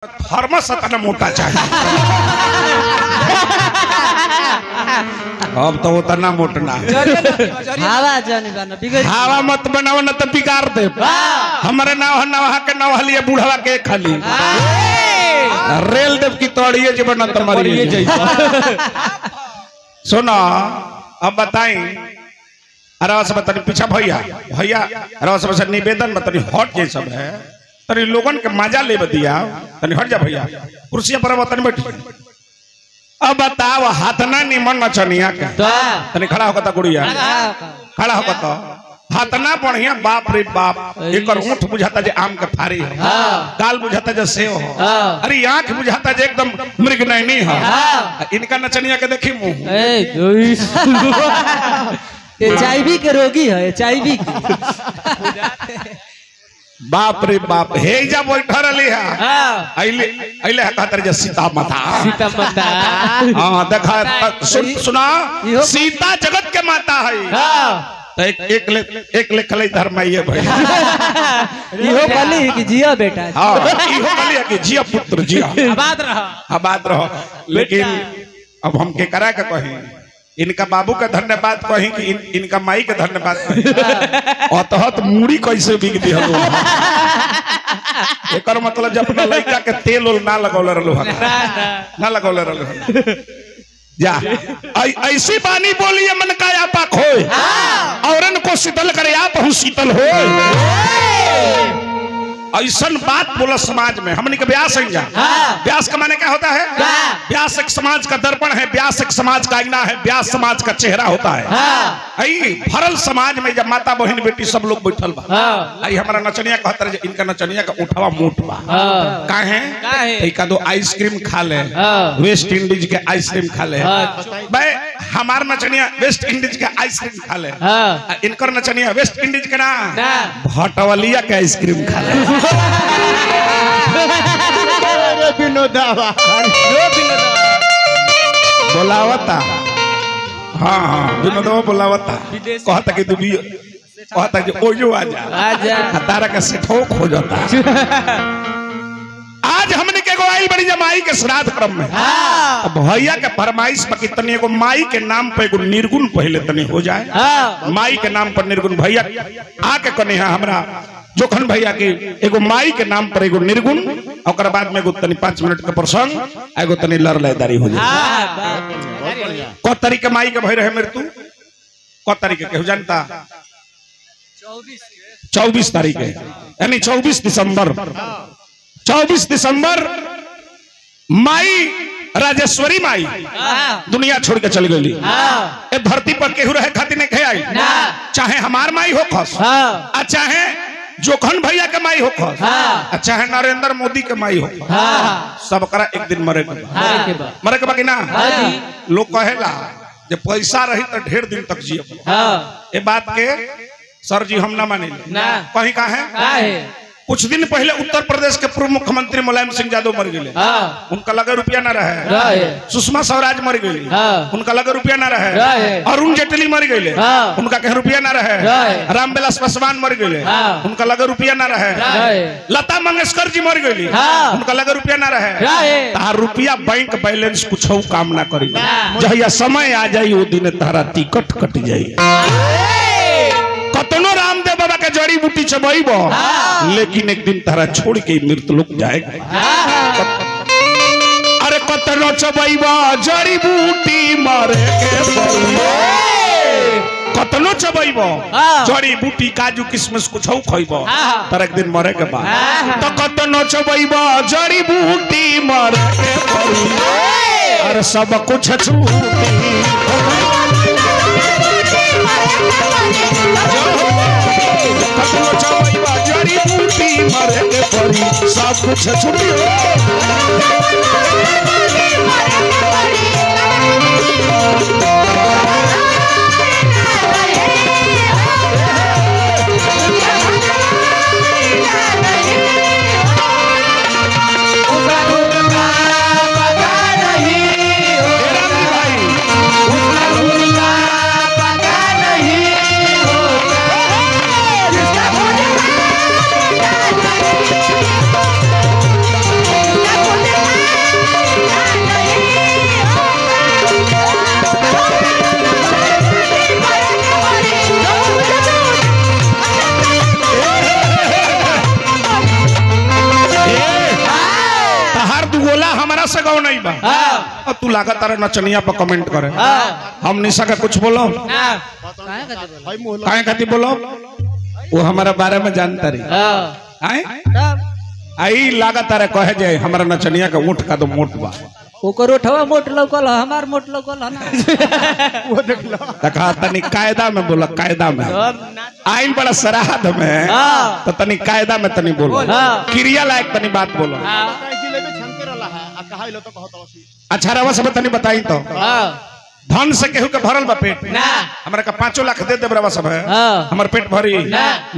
Thermos इतना मोटा चाहिए। अब तो उतना मोटना हवा मत बनाओ न तो बिगाड़ दे। हमारे नाव नवा के नवा लिए बूढ़वा के खाली रेल देव की तोड़िए जी बना तुम्हारी। सुनो अब बताई अरवा बतानी पीछा भैया भैया अरवा से निवेदन बतानी हट ये सब है तरी लोगन के मजा ले दिया तनी हट जा भैया कुर्सियां पर बतानी बैठी। अब बताओ हाथ ना निमन नचनिया के तनी खड़ा होकर गुड़िया खड़ा होकर तो हाथ ना बढ़िया बाप रे बाप एक ऊँट बुझाता जे आम के फारी है गाल बुझाता जे सेव हो अरे आंख बुझाता जे एकदम मृग नैनी है। इनका नचनिया के देखी मुंह HIV के रोगी है HIV की। बाप रे बाप हे जा बैठा रही है अइले कहतर जे सीता माता हां देखा सुना सीता जगत के माता है तो एक लेखले धर्म ये भाई इहो कली कि जिया बेटा हां इहो कली कि जिया पुत्र जिया आबाद रहो। लेकिन अब हम के करा के कही इनका बाबू का धन्यवाद कहीं कि इनका माई का धन्यवाद कहीं अतहत मूड़ी कैसे बिक दी हलो एकर मतलब जब अपना लड़का के तेल उल ना लगौले रहलो ना लगौले रहलो जा ऐसी बानी बोलिए मन का आपा खोए औरन को शीतल करे आप हूँ शीतल हो। ऐसा बात बोला समाज में हमने के व्यास है जा व्यास का माने क्या होता है व्यास एक समाज का दर्पण है व्यास एक समाज का आईना है व्यास समाज का चेहरा होता है। भरल समाज में जब माता बहन बेटी सब लोग बैठल बा आई हमारा नचनिया कहता है इनका नचनिया का उठावा मोट बा काहे एक दो आइसक्रीम खा ले वेस्ट इंडीज के आइसक्रीम खा ले भाई हमार नचनिया वेस्ट इंडीज के आइसक्रीम खा ले इनकर नचनिया वेस्ट इंडीज के ना भटवलिया के आइसक्रीम खा ले। बोलावता हाँ हाँ विनोदवा बोलावता कहता कि तू भी कहता कि ओयो आजा तारा का सेठो खो जाता। आज हमने के गोवाइल बड़ी जमाई के श्राद्ध क्रम में भैया के फरमाइश पर कितनी एगो माई के नाम पर एगो निर्गुण पहले तनी हो जाए माई के नाम पर निर्गुण भैया आके कने है हमरा जोखन भैया के एगो माई के नाम पर एगो निर्गुण और बाद में एगो तनी 5 मिनट के प्रसंग एगो तनी लड़लैदारी हो जाए। को तरीके माई के भई रहे मृत्यु को तरीके के जानता 24 तारीख यानी 24 दिसंबर माई राजेश्वरी माई दुनिया छोड़ के चल गई। ए धरती पर केहू रहे खातिर नहीं आई चाहे हमार माई हो खस चाहे जोखन भैया के माई हो खस चाहे नरेंद्र मोदी के माई हो सब करा एक दिन मरे के बाकी ना लोग कहेला जब पैसा रही तो ढेर दिन तक जिए ये बात के सर जी हम ना माने कहीं का है। कुछ दिन पहले उत्तर प्रदेश के पूर्व मुख्यमंत्री मुलायम सिंह यादव मर गए उनका लगे रुपया ना रहे। सुषमा स्वराज मर गई उनका लगे रुपया ना रहे। अरुण जेटली मर गए उनका कहीं रुपया ना रहे। रामविलास पासवान मर गए उनका लगे रुपया ना रहे। लता मंगेशकर जी मर गई उनका लगे रुपया ना रहे। तार रुपया बैंक बैलेंस कुछ काम ना करी जहिया समय आ जाये वो दिन तारा टिकट कट जाये कतनो रामदेव बाबा के जड़ी बूटी चबईब लेकिन एक दिन तारा छोड़ के मृत्यु लोक जाएगा। अरे कतनो चबईब जड़ी बूटी मरे कतनो चबईब जड़ी बूटी काजू किशमिश कुछ खइब तारा एक दिन मरे के बाद तो कतनो चबईब जड़ी बूटी मरे अरे सब कुछ छूटी जड़ी बूटी मरे के पड़ी सब कुछ छुट्टी गोला हमारा से गाँव नहीं बा और तू लागत तारे नचनिया पर कमेंट करे हम निशा का कुछ बोलो काहे खाती बोलो वो हमारा बारे में जानता रही आए आई लागत तारे कहे जाए हमारा नचनिया का ऊँट का तो मोट बा ओकर उठवा मोट लौकल हमार मोट लौकल है ना वो देख लो देखा तनी कायदा में बोला कायदा में आइन बड़ा सराहत में तो तनी कायदा में तनी बोलो क्रिया लायक तनी बात बोलो अच्छा रवा सब तनी बताई तो धन से केहू के भरल बा पेट हमरा का 5 लाख दे देब रवा सब है हमर पेट भरी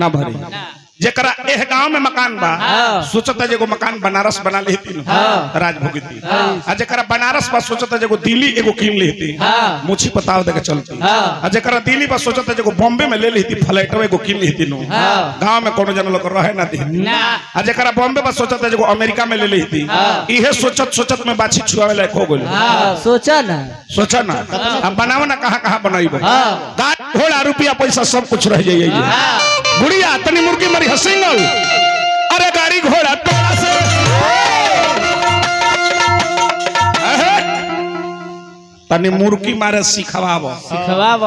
ना भरी जेकरा एह गांव में मकान बा सोचता जेगो मकान बनारस बना लेती राजभोगी आ जेकरा बनारस बा सोचता जेगो दिल्ली एगो कीन लेती मुछी पताव देके चलती आ जेकरा दिल्ली बा सोचता जेगो बॉम्बे में ले लेती फ्लाइट एगो कीन लेती नो गांव में कोनो जन लोग रहे ना दी आ जेकरा बॉम्बे बा सोचता जेगो अमेरिका में ले लेती इहे सोचत सोचत में बाछी छुआवे लायक हो गइल सोचा ना अब बनाव ना कहां बनाइबो गाड़ी घोड़ा रुपया पैसा सब कुछ रह जाइए गुड़िया तनी मुर्गी मरी सिंगल अरे गाड़ी घोड़ा तोड़ा से तनी मुर्गी मारे सिखवाबो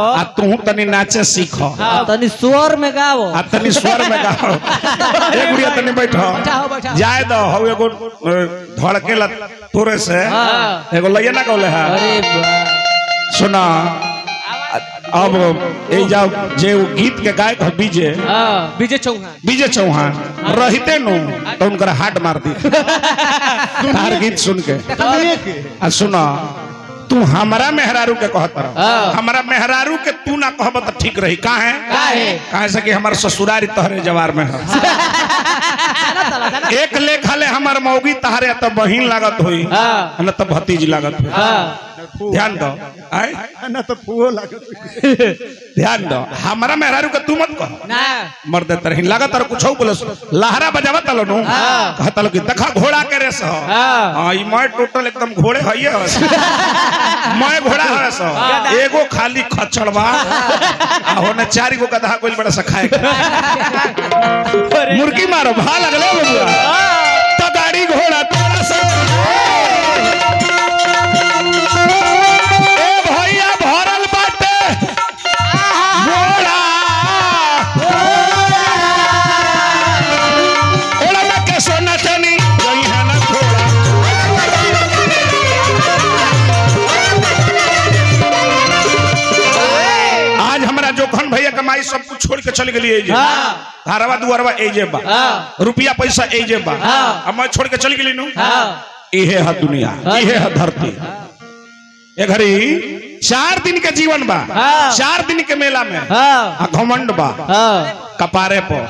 आ तू तनी नाचे सीख तनी स्वर में गावो आ तनी स्वर में गाओ ए गुड़िया तनी बैठो जाए दो हो एगो धड़केला तोरे से एगो लइया ना कहले है अरे सुना अब ए जाओ जे गीत के गायक है विजय चौहान रहते नो तो उनका हाथ मार दी तार गीत सुन के आ सुना तू हमारा मेहरारू के कहत हमारा मेहरारू के तू ना कहब तो ठीक रही काहे से कि हमार ससुरारी तहरे जवार में है एक लेखा ले हमार मौगी तहरे तो बहिन लागत हुई न तो भतीजी लागत हुई ध्यान दो ना तो फुओ लागत ध्यान दो हमारा मेहरारू के तू मत कह मर देते रही लागत और कुछ बोलो लहरा बजावत लो नु कहत लो कि देखा घोड़ा के रेस हो हां ई मैं टोटल एकदम घोड़े हइए मैं घोड़ा हस एगो खाली खचड़वा आ होने 4 गो गधा कोई बड़ा सखाए मुर्गी मारो भा लगले बबुआ तो गाड़ी घोड़ा तोरा से ए भैया भरल बाटे घोड़ा ओला में के सोना चनी गई है ना घोड़ा आज हमरा जोखन भैया कमाई सब कुछ छोड़ के चल गेली धारवा दुआरवा एजे बा रुपया पैसा एजे बा अब मैं छोड़ के चल गेली नु इहे है दुनिया इहे है धरती ए घड़ी 4 दिन के जीवन बा 4 दिन के मेला में घमंड बा कपारे पर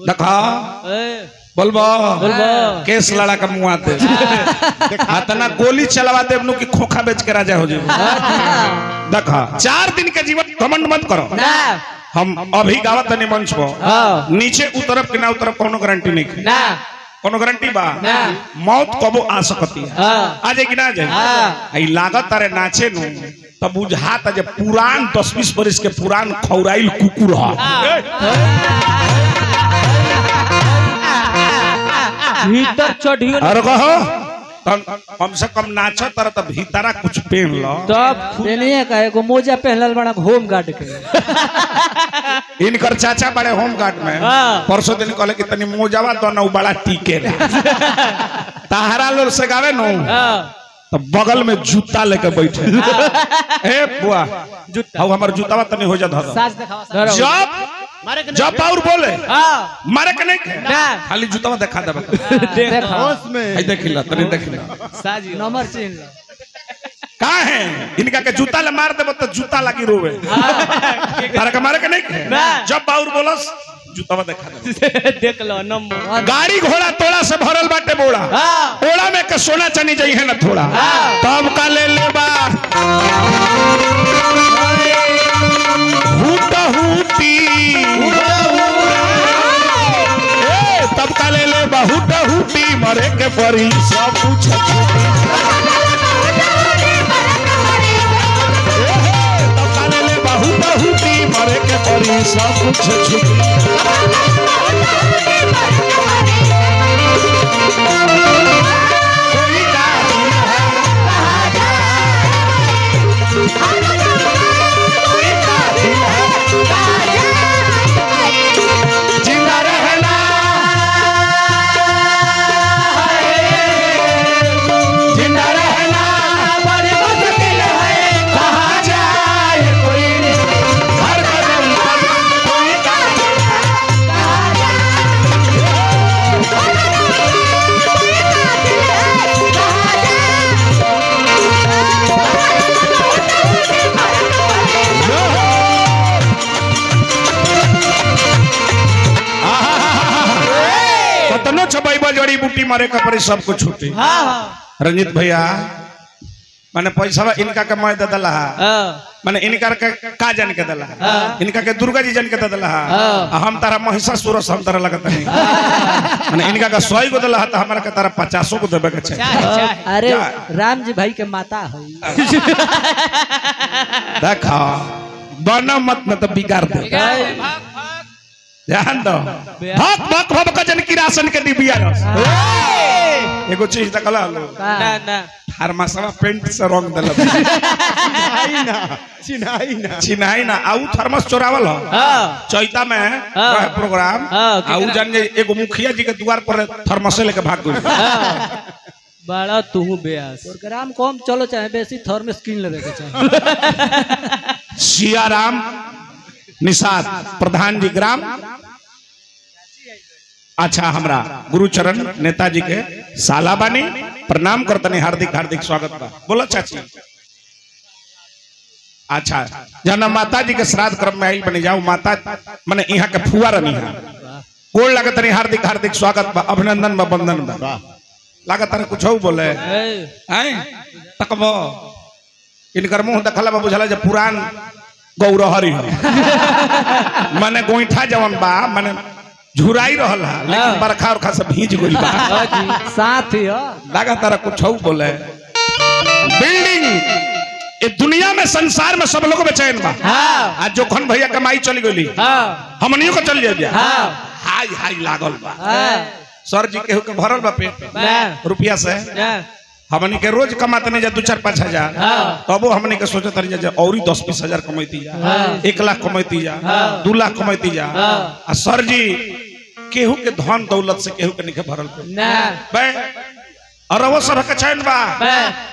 देखा बोलबो केस लड़ा का मुआ दे इतना गोली चलवा दे कि खोखा बेच के राजा हो जाए देखा 4 दिन के जीवन घमंड मत करो हम अभी गावत नहीं मंच पर नीचे उतरब कि ना उतरब कोनो गारंटी नहीं कोनो गारंटी बा मौत कबो आ सकती है आ जाए कि ना जाए आई लागत तारे नाचे नु तब बुझात जे पुरान 10-20 बरस के पुरान खौराइल कुकुर है भीतर चढ़ियो और कहो कम से कम नाचो तर तब भीतरा कुछ पहन लो तब देनिए का एगो मोजा पहनल बड़ा होम गार्ड के इनकर चाचा बड़े होम गार्ड में परसों दिन कहले कि तनी मोजावा तो ना बड़ा टीके ताहरा लोग से गावे नो तो बगल में जूता लेके बैठे ए बुआ जूता हमार जूतावा तनी हो जा जब और बोले मारे के नहीं खाली जूतावा दिखा दे होश में देखिला तनी देखिला साजी नंबर चिन्ह का है इनका के जूता ले मार देबो तो जूता लगी रोवे तारा के मारे के नहीं जब और बोलस जूतावा दिखा दे देख लो नंबर गाड़ी घोड़ा तोड़ा से भरल बाटे बोड़ा ओड़ा में के सोना चनी जाई है ना थोड़ा तब का ले लेबा हुटा हुटी तब का ले ले बहुत हुटी मरे के परी सब कुछ तब का ले ले बहुत हुटी मरे के परी सब कुछ छुटी बेटी मरे का परी सब कुछ छूटी। रंजीत भैया माने पैसा इनका के मैं दे दला माने इनका के का जान के दला इनका के दुर्गा जी जान के दे दला हम तारा महिषासुर हम तारा लगत नहीं माने इनका का 100 को दला त हमरा के तारा 50 को देबे के चाहिए। अरे राम जी भाई के माता है देखा बना मत न तो बिगाड़ दे ध्यान दो भक भक भक का जन की राशन के डिबिया एगो चीज देखला लो ना ना थर्मसवा पेंट से रंग देला चिन्हाई ना आउ थर्मस चोरावल हो चैता में रहे प्रोग्राम आउ जान जे एगो मुखिया जी के द्वार पर थर्मस लेके भाग गई बड़ा तू बेयास प्रोग्राम कम चलो चाहे बेसी थर्मस किन लेवे के चाहे। सियाराम निषाद प्रधान जी ग्राम अच्छा हमरा गुरुचरण नेताजी के साला बानी प्रणाम करतनी हार्दिक हार्दिक स्वागत बा बोलो चाची। अच्छा जना माता जी के श्राद्ध क्रम में आइल बनी जाओ माता माने यहाँ के फुआ रनी है गोड़ लगतनी हार्दिक हार्दिक स्वागत बा अभिनंदन बा वंदन बा लागत कुछ बोले हैं तकबो इनकर मुंह देखला बा बुझला जे पुरान गौरहरी माने गोईठा जवन बा माने झुराई रहल है लेकिन बरखा उरखा से भीज गइल बा साथ ही लगातार कुछ बोले बिल्डिंग ये दुनिया में संसार में सब लोग बेचैन बा आज जोखन भैया कमाई चली गई हमनियो को चल जाए हाय हाय लागल बा सर जी केहू के भरल बा पेट रुपया से हमनी के रोज कमाते नहीं जा 2-4-5 हजार तबो हमनी के सोचत रही जा और 10-20 हजार कमाती जा 1 लाख कमाती जा 2 लाख कमाती जा आ सर जी केहू के धन दौलत से केहू के नहीं भरल बे और वो सब के चैन बा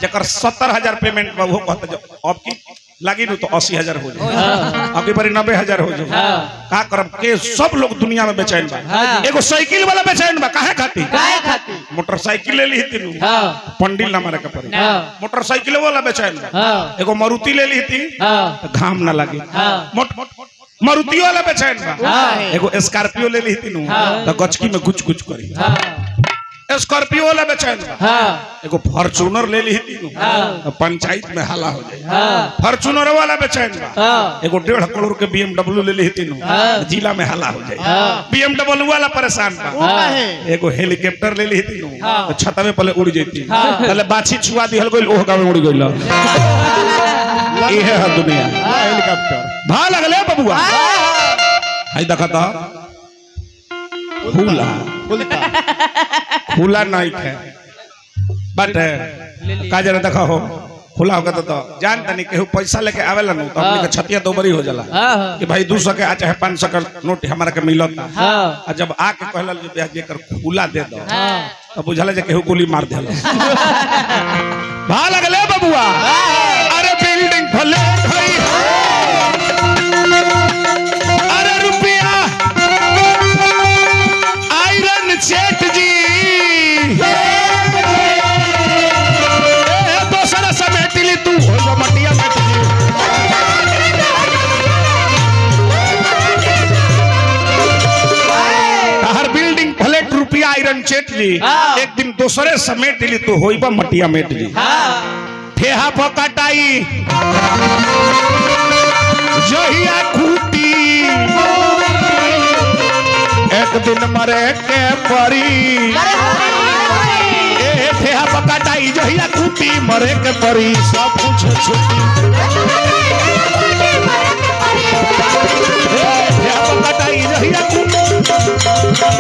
जकर 70,000 पेमेंट बा वो कहता जो अब की लगी न तो 80,000 हो जाए अब बारी 90,000 हो जाए का करब के सब लोग दुनिया में बेचैन बा। एगो साइकिल वाला बेचैन बा काहे खातिर मोटरसाइकिल ले ली थी पंडिल ना मारे के पड़ी मोटरसाइकिल वाला बेचैन बा। एगो मारुति ले ली थी घाम ना लगे मारुति वाला बेचैन बा। एगो स्कॉर्पियो ले ली थी तो गचकी में कुछ कुछ करी स्कॉर्पियो वाला बेचैन बा। एगो फॉर्च्यूनर ले ली थी तो पंचायत में हल्ला हो जाए फॉर्च्यूनर वाला बेचैन बा। एगो 1.5 करोड़ के BMW ले ली थी जिला में हल्ला हो जाए BMW वाला परेशान बा। एगो हेलीकॉप्टर ले ली थी तो छतवे पले उड़ जाती पहले बाछी छुआ दिहल गइल ओह गांव में उड़ गइल ये है दुनिया हेलीकॉप्टर भा लगले बबुआ हाय देखा था फूला फूला नहीं है बट का जरा देखा हो खुला होगा तो जान तनी केहू पैसा लेके आवेला न तो अपने के छतिया दो बरी हो जाला कि भाई 200 के आ चाहे 500 का नोट हमारा के मिलता आ जब आके कहला जे ब्याज जेकर खुला दे दो तो बुझला जे केहू गोली मार देला भा लगले बबुआ अरे बिल्डिंग फले अरे रुपया आयरन सेठ जी दोसरा समेट ली तू मटिया में हर बिल्डिंग फ्लैट रुपया आयरन सेठ जी एक दिन दोसरे समेट ली तू होइबा मटिया मेट जी ठेहा पकटाई जहिया खूटी एक दिन मरे के परी ठेहा पकटाई जहिया खूटी मरे के परी सब कुछ छुट्टी ठेहा पकटाई जहिया खूटी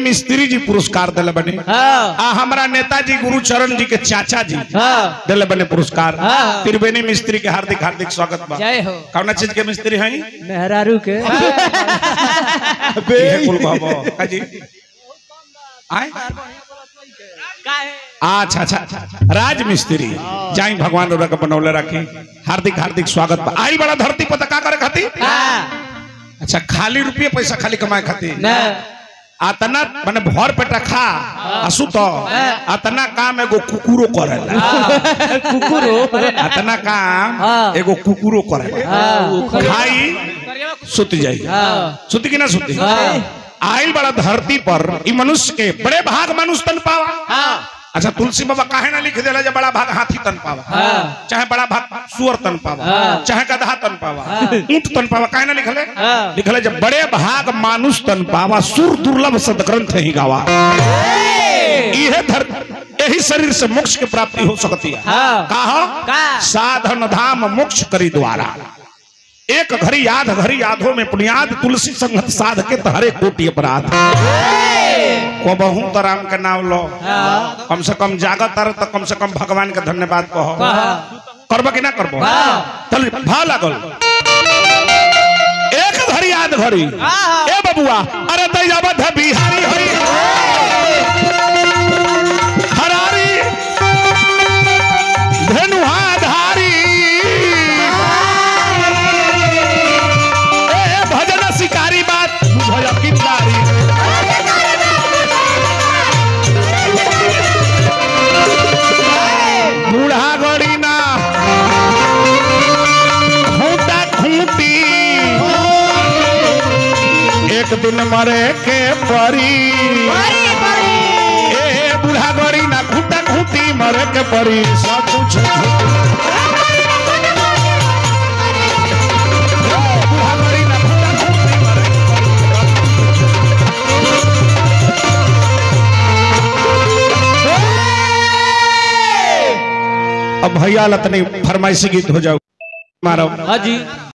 मिस्त्री जी पुरस्कार दिले बने। आ हमरा नेताजी गुरुचरण जी के चाचा जी दिले बने पुरस्कार। त्रिवेणी मिस्त्री के हार्दिक हार्दिक स्वागत बा। जय हो। कौन चीज के मिस्त्री हैं? मेहरारू के। कुल बाबा हाजी आए अच्छा अच्छा राज मिस्त्री जाई भगवान के बनौले रखी। हार्दिक हार्दिक स्वागत बा। आई बड़ा धरती पर का करे खाती? अच्छा खाली रुपये पैसा खाली कमाए खाती आतना माने भर पेटा खा असु तो आतना काम एगो कुकुरो करेला। कुकुरो आतना काम एगो कुकुरो करेला। खाई सुत जाई सुती कि ना सुती? आइल बड़ा धरती पर ई मनुष्य के बड़े भाग मनुष्य तन पावा। अच्छा तुलसी बाबा काहे ना लिख देला जे बड़ा भाग हाथी तन पावा, चाहे बड़ा भाग सुअर तन पावा, चाहे गधा तन पावा, ऊंट तन पावा, काहे ना लिखले? लिखले जे बड़े भाग मानुष तन पावा, सुर दुर्लभ सदग्रंथ ही गावा। यही शरीर से मोक्ष की प्राप्ति हो सकती है। कहा साधन धाम मोक्ष करी द्वारा। एक घड़ी याद घड़ी यादों में पुण्याद तुलसी संगत साध के तहरे कोटि अपराध। को बहु तो राम के नाम लो, कम से कम जागत तर तो कम से कम भगवान के धन्यवाद कहो। करबो कि ना करबो? चल भा लागल एक घड़ी याद घड़ी ए बबुआ अरे दैयाबद्ध बिहारी होई हरारी धनुहा धारी ए भजन शिकारी बात बुझया कितारी। बूढ़ा गड़ी ना खूंटा खूंटी एक दिन मरे के परी। ए बूढ़ा गड़ी ना खूंटा खूंटी मरे के परी। सब कुछ बूढ़ा गड़ी ना खूंटा खूंटी मरे के परी। अब भैया लतनी फरमाइशी गीत हो जाओ मारो। हाँ जी।